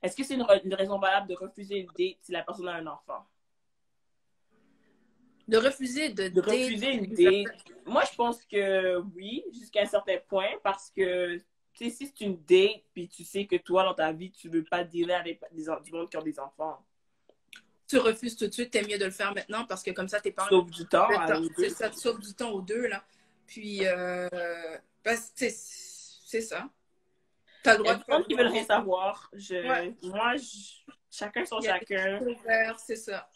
Est-ce que c'est une raison valable de refuser une date si la personne a un enfant? De refuser de De date. refuser une date, moi, je pense que oui, jusqu'à un certain point, parce que, tu sais, si c'est une date, puis tu sais que toi, dans ta vie, tu veux pas dealer avec du monde qui ont des enfants. Tu refuses tout de suite, t'es mieux de le faire maintenant parce que comme ça, tes parents... Sauve du temps le à temps. eux C'est deux. ça, tu sauves du temps aux deux, là. Puis, c'est ça. T'as le Il y a droit du de faire monde qui veulent rien savoir. Ouais. Chacun son Il y a chacun. des ouvert, c'est ça.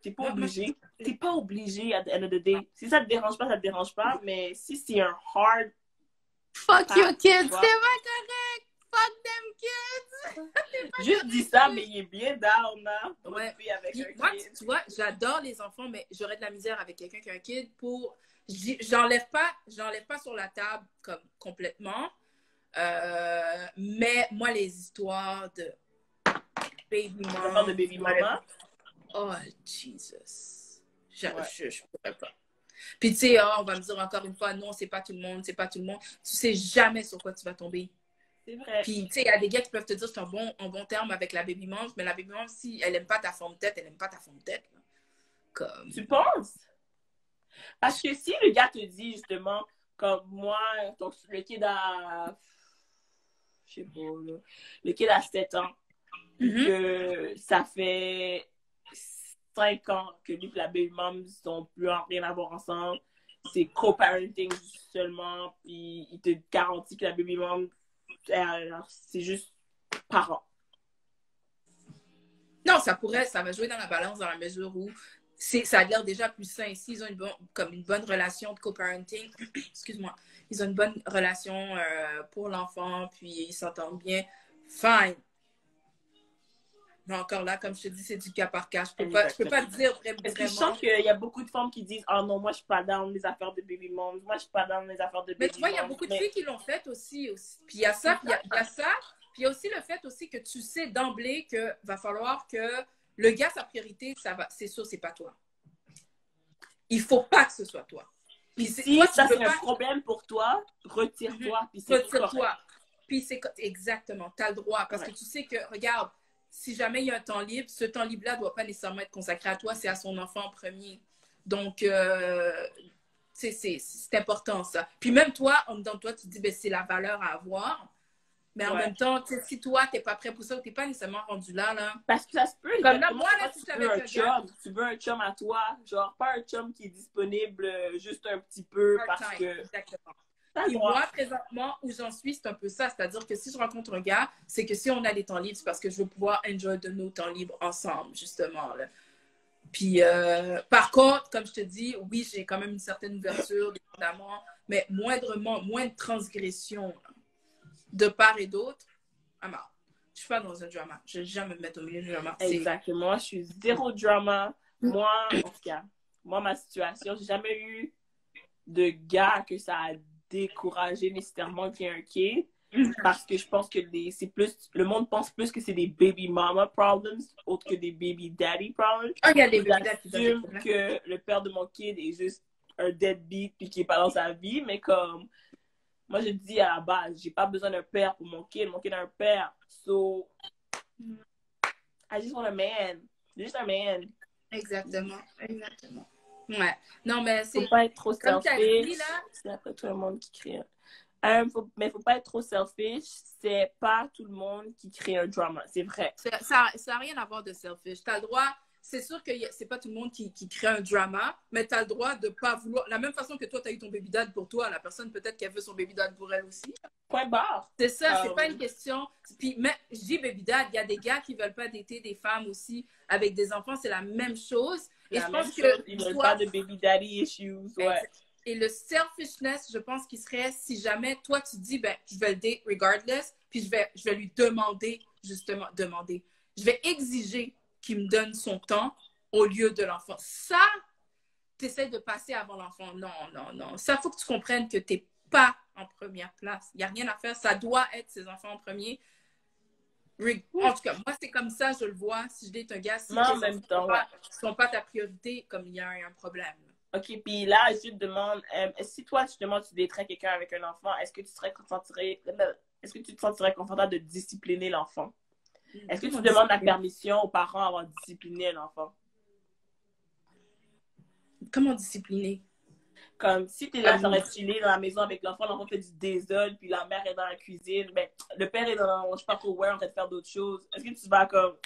T'es pas Moi, obligé. T'es pas obligé à the end of the day. Si ça te dérange pas, ça te dérange pas. Mais si c'est un hard fuck your pass, kids, c'est tu vois, pas correct! Fuck them kids! juste dis ça, mais il est bien down, hein, pour Ouais. une fille avec Puis, un moi, kid. tu vois, j'adore les enfants, mais j'aurais de la misère avec quelqu'un qui a un kid pour... J'enlève pas sur la table comme complètement. Mais moi, les histoires de baby L'affaire de mom, baby mama. oh, Jesus. Ouais. Je pourrais pas. Puis, tu sais, on va me dire encore une fois, non, c'est pas tout le monde, c'est pas tout le monde. Tu sais jamais sur quoi tu vas tomber. C'est vrai. Puis, tu sais, il y a des gars qui peuvent te dire que c'est en bon terme avec la baby mom, mais la baby mom, si elle aime pas ta forme de tête, elle aime pas ta forme de tête. Là. Comme... Tu penses? Parce que si le gars te dit, justement, comme moi, donc, le kid a... Je sais pas, là. Le kid a 7 ans. Que ça fait 5 ans que lui et la baby mom sont plus rien à voir ensemble. C'est co-parenting seulement. Puis il te garantit que la baby mom, c'est juste parent. Non, ça va jouer dans la balance dans la mesure où ça a l'air déjà plus sain. S'ils ont une bonne relation de co-parenting, excuse-moi, ils ont une bonne relation pour l'enfant, puis ils s'entendent bien, fine. Mais encore là, comme je te dis, c'est du cas par cas. Je peux pas te dire vraiment. Parce que je sens qu'il y a beaucoup de femmes qui disent « Ah non, moi, je suis pas dans les affaires de baby moms. Moi, je suis pas dans les affaires de baby moms. » Mais tu vois, il y a beaucoup de filles qui l'ont fait aussi. Puis il y a ça, puis il y a ça. Puis il y a aussi le fait aussi que tu sais d'emblée que va falloir que le gars, sa priorité, c'est sûr, c'est pas toi. Il faut pas que ce soit toi. Puis si toi, ça c'est un problème pour toi, retire-toi. Puis c'est retire-toi. Puis c'est exactement, tu as le droit. Parce que tu sais que, regarde, si jamais il y a un temps libre, ce temps libre-là ne doit pas nécessairement être consacré à toi, c'est à son enfant en premier. Donc, c'est important ça. Puis même toi, en dedans de toi, tu te dis, ben, c'est la valeur à avoir. Mais en même temps, si toi, tu n'es pas prêt pour ça ou tu n'es pas nécessairement rendu là. Parce que ça se peut. Comme là, moi, là, si tu veux un chum, tu veux un chum à toi. Genre, pas un chum qui est disponible juste un petit peu parce que... Exactement. Puis moi, présentement, où j'en suis, c'est un peu ça. C'est-à-dire que si je rencontre un gars, c'est que si on a des temps libres, c'est parce que je veux pouvoir enjoy de nos temps libres ensemble, justement. Là. Puis, par contre, comme je te dis, oui, j'ai quand même une certaine ouverture, évidemment, mais moins de transgression de part et d'autre. Alors, je suis pas dans un drama. Je ne vais jamais me mettre au milieu du drama. Exactement. Je suis zéro drama. Moi, en tout cas, ma situation, j'ai jamais eu de gars que ça a découragé nécessairement qu'il y ait un kid. Parce que je pense que le monde pense plus que c'est des baby mama problems autres que des baby daddy problems. Il y a des baby daddy que le père de mon kid est juste un deadbeat puis qui est pas dans sa vie, mais comme moi je dis à la base, j'ai pas besoin d'un père pour mon kid a un père. So I just want a man. Just a man. Exactement. Ouais. Non, mais c'est... Faut pas être trop comme selfish. Dit, là... C'est après tout le monde qui crie. Mais faut pas être trop selfish. C'est pas tout le monde qui crée un drama. C'est vrai. Ça n'a rien à voir de selfish. Tu as le droit... C'est sûr que c'est pas tout le monde qui crée un drama, mais tu as le droit de pas vouloir... La même façon que toi, tu as eu ton baby dad pour toi, la personne, peut-être qu'elle veut son baby dad pour elle aussi. Point barre. C'est ça, c'est pas une question... Puis, mais je dis baby dad, il y a des gars qui veulent pas dater des femmes aussi avec des enfants, c'est la même chose. Et je pense que... Ils veulent pas de baby daddy issues. Ouais. Et le selfishness, je pense qu'il serait si jamais toi tu dis, ben, je vais le date regardless, puis je vais lui demander, justement, je vais exiger qu'il me donne son temps au lieu de l'enfant. Ça, tu essaies de passer avant l'enfant. Non. Ça, il faut que tu comprennes que tu n'es pas en première place. Il n'y a rien à faire. Ça doit être ses enfants en premier. En tout cas, moi, c'est comme ça, je le vois. Si je date un gars, si en même temps, ne sont pas ta priorité, comme il y a un problème. OK, puis là, je te demande, si toi, justement, tu daterais quelqu'un avec un enfant, est-ce que tu te sentirais confortable de discipliner l'enfant? Est-ce que tu demandes la permission aux parents avant de discipliner l'enfant? Comment discipliner? Comme si t'es là, ça va chiller dans la maison avec l'enfant, l'enfant fait du désordre, puis la mère est dans la cuisine, ben, le père est dans, je sais pas trop where, en train de faire d'autres choses. Est-ce que tu vas comme...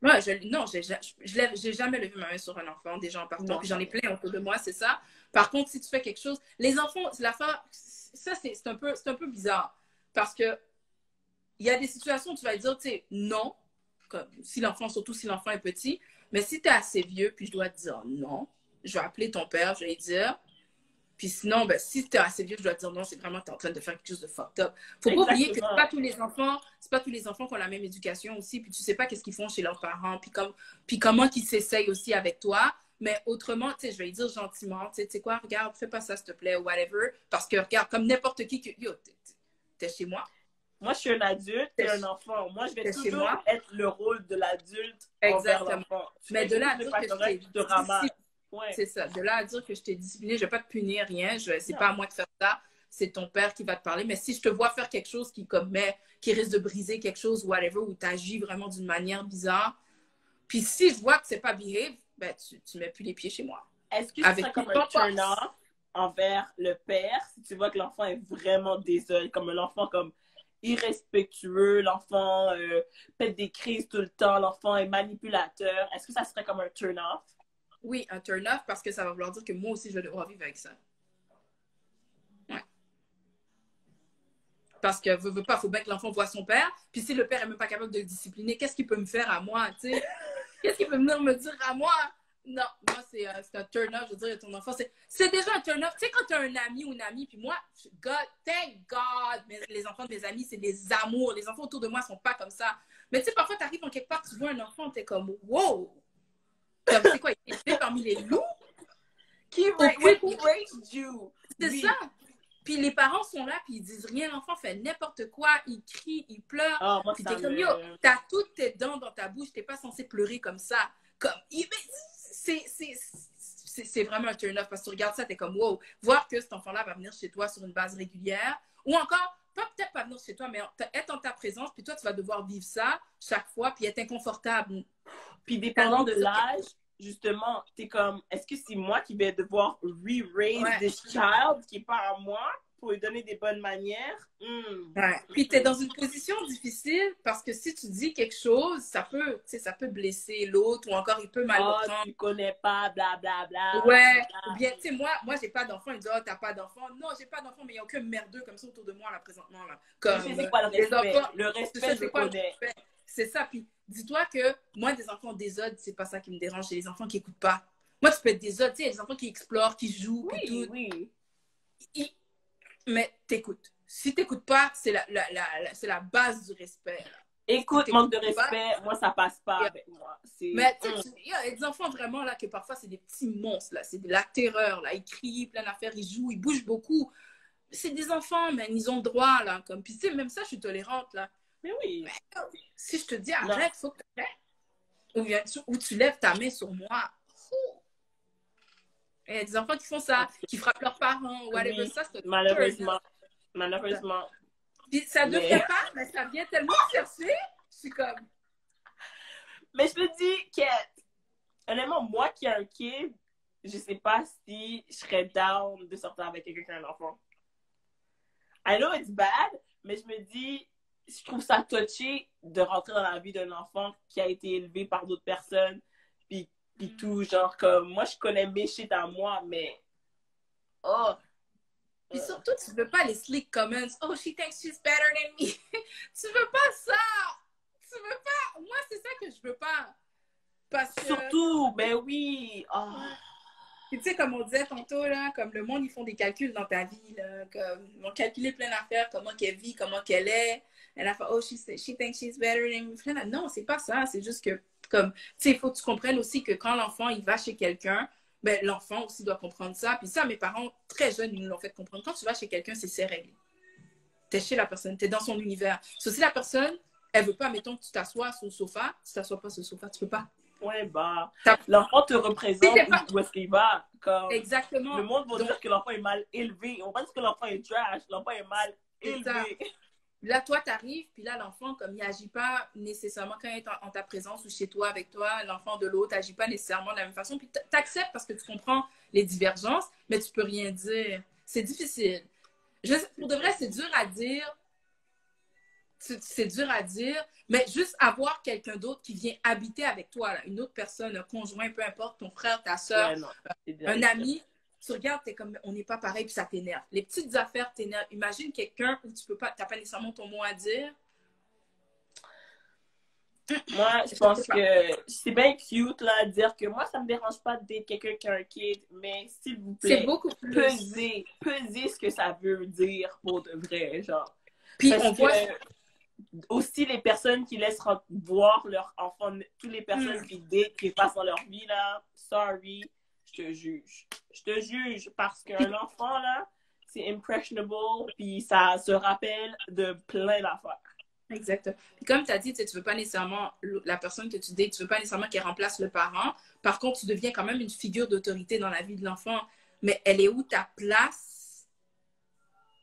Ouais, non, j'ai jamais levé ma main sur un enfant, déjà en partant, puis j'en ai plein autour de moi, c'est ça. Par contre, si tu fais quelque chose, les enfants, ça c'est un peu bizarre, parce que il y a des situations où tu vas dire, tu sais, non, comme si l'enfant, surtout si l'enfant est petit, mais si tu es assez vieux, puis je dois te dire non, je vais appeler ton père, je vais lui dire. Puis sinon, ben, si tu es assez vieux, je dois te dire non, c'est vraiment tu es en train de faire quelque chose de fucked up. Faut pas oublier que c'est pas tous les enfants qui ont la même éducation aussi, puis tu sais pas qu'est-ce qu'ils font chez leurs parents, puis comment ils s'essayent aussi avec toi. Mais autrement, tu sais, je vais lui dire gentiment, tu sais quoi, regarde, fais pas ça s'il te plaît, ou whatever. Parce que regarde, comme n'importe qui, yo, t'es chez moi. Moi, je suis un adulte et un enfant. Moi, je vais toujours être le rôle de l'adulte envers l'enfant. Mais de là à dire que je te ramasse. Ouais. C'est ça. De là à dire que je t'ai discipliné, je vais pas te punir, rien. C'est pas à moi de faire ça. C'est ton père qui va te parler. Mais si je te vois faire quelque chose qui risque de briser quelque chose, whatever, ou tu agis vraiment d'une manière bizarre, puis si je vois que c'est pas behave, ben, tu mets plus les pieds chez moi. Est-ce que tu serais comme un turn-off envers le père si tu vois que l'enfant est vraiment désolé, comme l'enfant comme irrespectueux, l'enfant pète des crises tout le temps, l'enfant est manipulateur. Est-ce que ça serait comme un turn-off? Oui, un turn-off parce que ça va vouloir dire que moi aussi, je vais devoir vivre avec ça. Ouais. Parce que, veut pas, il faut bien que l'enfant voit son père. Puis si le père n'est même pas capable de le discipliner, qu'est-ce qu'il peut me faire à moi, tu sais? Qu'est-ce qu'il peut venir me dire à moi? Non, moi, c'est un turn-off. Je veux dire, ton enfant, c'est déjà un turn-off. Tu sais, quand tu as un ami ou une amie, puis moi, thank God, les enfants de mes amis, c'est des amours. Les enfants autour de moi ne sont pas comme ça. Mais tu sais, parfois, tu arrives en quelque part, tu vois un enfant, tu es comme, wow! C'est quoi, il est fait parmi les loups? Qui raised you? C'est ça. Puis les parents sont là, puis ils disent rien. L'enfant fait n'importe quoi, il crie, il pleure. Oh, moi, puis t'es comme, yo, t'as toutes tes dents dans ta bouche, t'es pas censé pleurer comme ça. Comme, c'est vraiment un turn-off parce que tu regardes ça, t'es comme, wow. Voir que cet enfant-là va venir chez toi sur une base régulière, ou encore, peut-être pas venir chez toi, mais être en ta présence, puis toi, tu vas devoir vivre ça chaque fois, puis être inconfortable. Puis dépendant de l'âge, justement, t'es comme, est-ce que c'est moi qui vais devoir re-raise this child qui est pas à moi pour lui donner des bonnes manières? Ouais. Puis t'es dans une position difficile parce que si tu dis quelque chose, ça peut blesser l'autre ou encore il peut mal le prendre. Tu connais pas, blablabla. Bla, bla, ouais. Ou bien, tu sais, moi j'ai pas d'enfant. Il dit, oh, t'as pas d'enfant. Non, j'ai pas d'enfant, mais il n'y a aucun merdeux comme ça autour de moi, là, présentement. Là. Comme, je sais quoi le respect. Enfants, le respect, je connais. C'est ça. Puis dis-toi que moi, des enfants désordres, c'est pas ça qui me dérange. C'est les enfants qui écoutent pas. Moi, tu peux être désordre. Tu sais, il y a des enfants qui explorent, qui jouent, oui, tout. Oui. Mais t'écoutes. Si t'écoutes pas, c'est la base du respect. Là. Écoute, manque de respect, moi, ça passe pas avec moi. Mais il y a des enfants vraiment là que parfois, c'est des petits monstres. Là. C'est de la terreur. Là. Ils crient, plein d'affaires, ils jouent, ils bougent beaucoup. C'est des enfants, mais ils ont le droit. Là, comme... Puis tu sais, même ça, je suis tolérante. Là. Mais oui. Mais, si je te dis arrête, il faut que tu arrêtes. Ou tu lèves ta main sur moi. Il y a des enfants qui font ça, qui frappent leurs parents, ou whatever. Ça, c'est malheureusement. Puis ça ne devrait pas, mais ça vient tellement chercher. Je suis comme... Mais je me dis que, honnêtement, moi qui ai un kid, je sais pas si je serais down de sortir avec quelqu'un qui a un enfant. I know it's bad, mais je me dis, je trouve ça touché de rentrer dans la vie d'un enfant qui a été élevé par d'autres personnes, puis tout, genre comme, moi je connais mes shit à moi, mais Puis surtout, tu veux pas les slick comments. Oh, she thinks she's better than me. Tu veux pas ça. Tu veux pas. Moi, c'est ça que je veux pas. Parce que... Surtout, ben oui. Puis tu sais, comme on disait tantôt, là, comme le monde, ils font des calculs dans ta vie. Là, comme, ils vont calculer plein d'affaires, comment qu'elle vit, comment qu'elle est. Elle a fait, oh, she thinks she's better than me. Non, c'est pas ça. C'est juste que, comme, tu sais, il faut que tu comprennes aussi que quand l'enfant, il va chez quelqu'un, ben, l'enfant aussi doit comprendre ça. Puis ça, mes parents, très jeunes, ils nous l'ont fait comprendre. Quand tu vas chez quelqu'un, c'est ses règles. T'es chez la personne, t'es dans son univers. So, si la personne, elle veut pas, mettons que tu t'assois sur le sofa, tu t'assois pas sur le sofa, tu peux pas. Ouais, bah, l'enfant te représente où est-ce qu'il va. Comme, exactement. Le monde va dire que l'enfant est mal élevé. On va dire que l'enfant est trash, l'enfant est mal élevé. là, toi, t'arrives, puis là, l'enfant, comme il agit pas nécessairement quand il est en ta présence ou chez toi, avec toi, l'enfant de l'autre agit pas nécessairement de la même façon. Puis t'acceptes parce que tu comprends les divergences, mais tu peux rien dire. C'est difficile. Pour de vrai, c'est dur à dire. C'est dur à dire, mais juste avoir quelqu'un d'autre qui vient habiter avec toi, là, une autre personne, un conjoint, peu importe, ton frère, ta soeur, Ouais, non, un ami, tu regardes, t'es comme, on n'est pas pareil, puis ça t'énerve. Les petites affaires t'énervent. Imagine quelqu'un où tu peux pas, t'as pas nécessairement ton mot à dire. Moi, je pense que c'est bien cute, là, de dire que moi, ça me dérange pas d'être quelqu'un qui a un kid, mais s'il vous C'est plaît, beaucoup plus. pesez ce que ça veut dire pour de vrai, genre. Puis Parce on voit. aussi les personnes qui laissent voir leurs enfants, toutes les personnes qui datent, qui passent dans leur vie, là, sorry, je te juge. Je te juge parce qu'un enfant, là, c'est impressionable, puis ça se rappelle de plein d'affaires. Exactement. Puis comme tu as dit, tu veux pas nécessairement, la personne que tu dates, tu veux pas nécessairement qu'elle remplace le parent. Par contre, tu deviens quand même une figure d'autorité dans la vie de l'enfant. Mais elle est où ta place?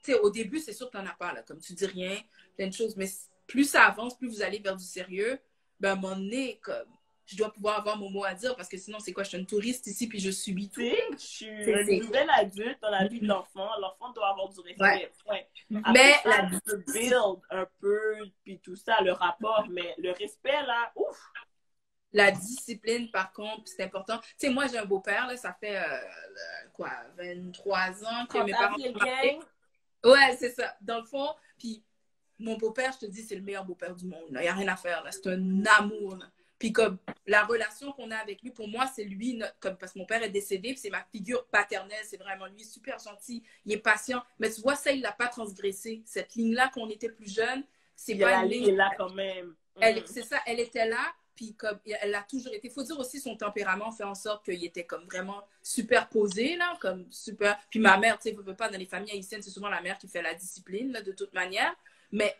Tu sais, au début, c'est sûr que tu n'en as pas, là. Comme tu dis rien, plein de choses. Mais plus ça avance, plus vous allez vers du sérieux, ben à un moment donné, comme, je dois pouvoir avoir mon mot à dire parce que sinon, c'est quoi? Je suis une touriste ici puis je subis tout. Je suis un nouvel adulte dans la vie de l'enfant. L'enfant doit avoir du respect. Ouais. Après, Mais ça, tu peux build un peu, puis tout ça, le rapport. Mais le respect, là, ouf! La discipline, par contre, c'est important. Tu sais, moi, j'ai un beau-père, là, ça fait, quoi, 23 ans que mes parents sont mariés. Ouais, c'est ça. Dans le fond, puis mon beau-père, je te dis, c'est le meilleur beau-père du monde. Il n'y a rien à faire, là. C'est un amour, là. Puis comme la relation qu'on a avec lui, pour moi, c'est lui, comme, parce que mon père est décédé, puis c'est ma figure paternelle, c'est vraiment lui, super gentil, il est patient. Mais tu vois, ça, il ne l'a pas transgressé. Cette ligne-là, quand on était plus jeune, c'est pas une ligne. Là quand même. C'est ça, elle était là, puis comme elle a toujours été. Il faut dire aussi son tempérament fait en sorte qu'il était comme vraiment super posé, là, comme super. Puis ma mère, tu sais, veut pas dans les familles haïtiennes, c'est souvent la mère qui fait la discipline, là, de toute manière. Mais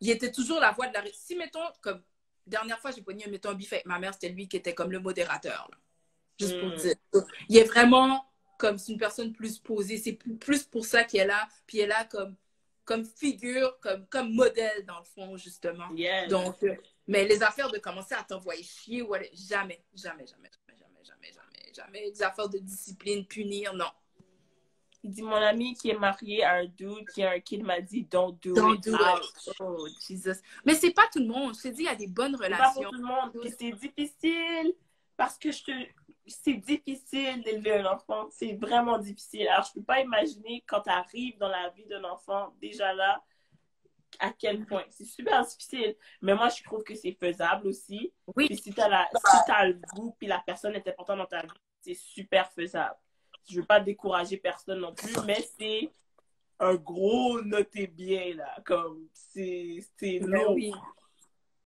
il était toujours la voix de la. Si, mettons, comme dernière fois, j'ai pogné, mettons, un bif avec ma mère, c'était lui qui était comme le modérateur, là. Juste pour dire. Il est vraiment comme une personne plus posée. C'est plus pour ça qu'elle est là. Puis elle est là comme figure, comme modèle, dans le fond, justement. Yes. Donc, mais les affaires de commencer à t'envoyer chier, jamais, jamais, jamais, jamais, jamais, jamais, jamais, jamais. Des affaires de discipline, punir, non. Il dit, mon ami qui est marié à un dude qui a un kid m'a dit, don't do it. Oh, Jesus. Mais c'est pas tout le monde. Je te dis, il y a des bonnes relations. C'est pas pour tout le monde. Puis c'est difficile parce que c'est difficile d'élever un enfant. C'est vraiment difficile. Alors, je peux pas imaginer quand tu arrives dans la vie d'un enfant, déjà là, à quel point. C'est super difficile. Mais moi, je trouve que c'est faisable aussi. Oui. Puis si tu as le goût, puis la personne est importante dans ta vie, c'est super faisable. Je veux pas décourager personne non plus, mais c'est un gros notez bien, là. Comme, c'est lourd. Oui.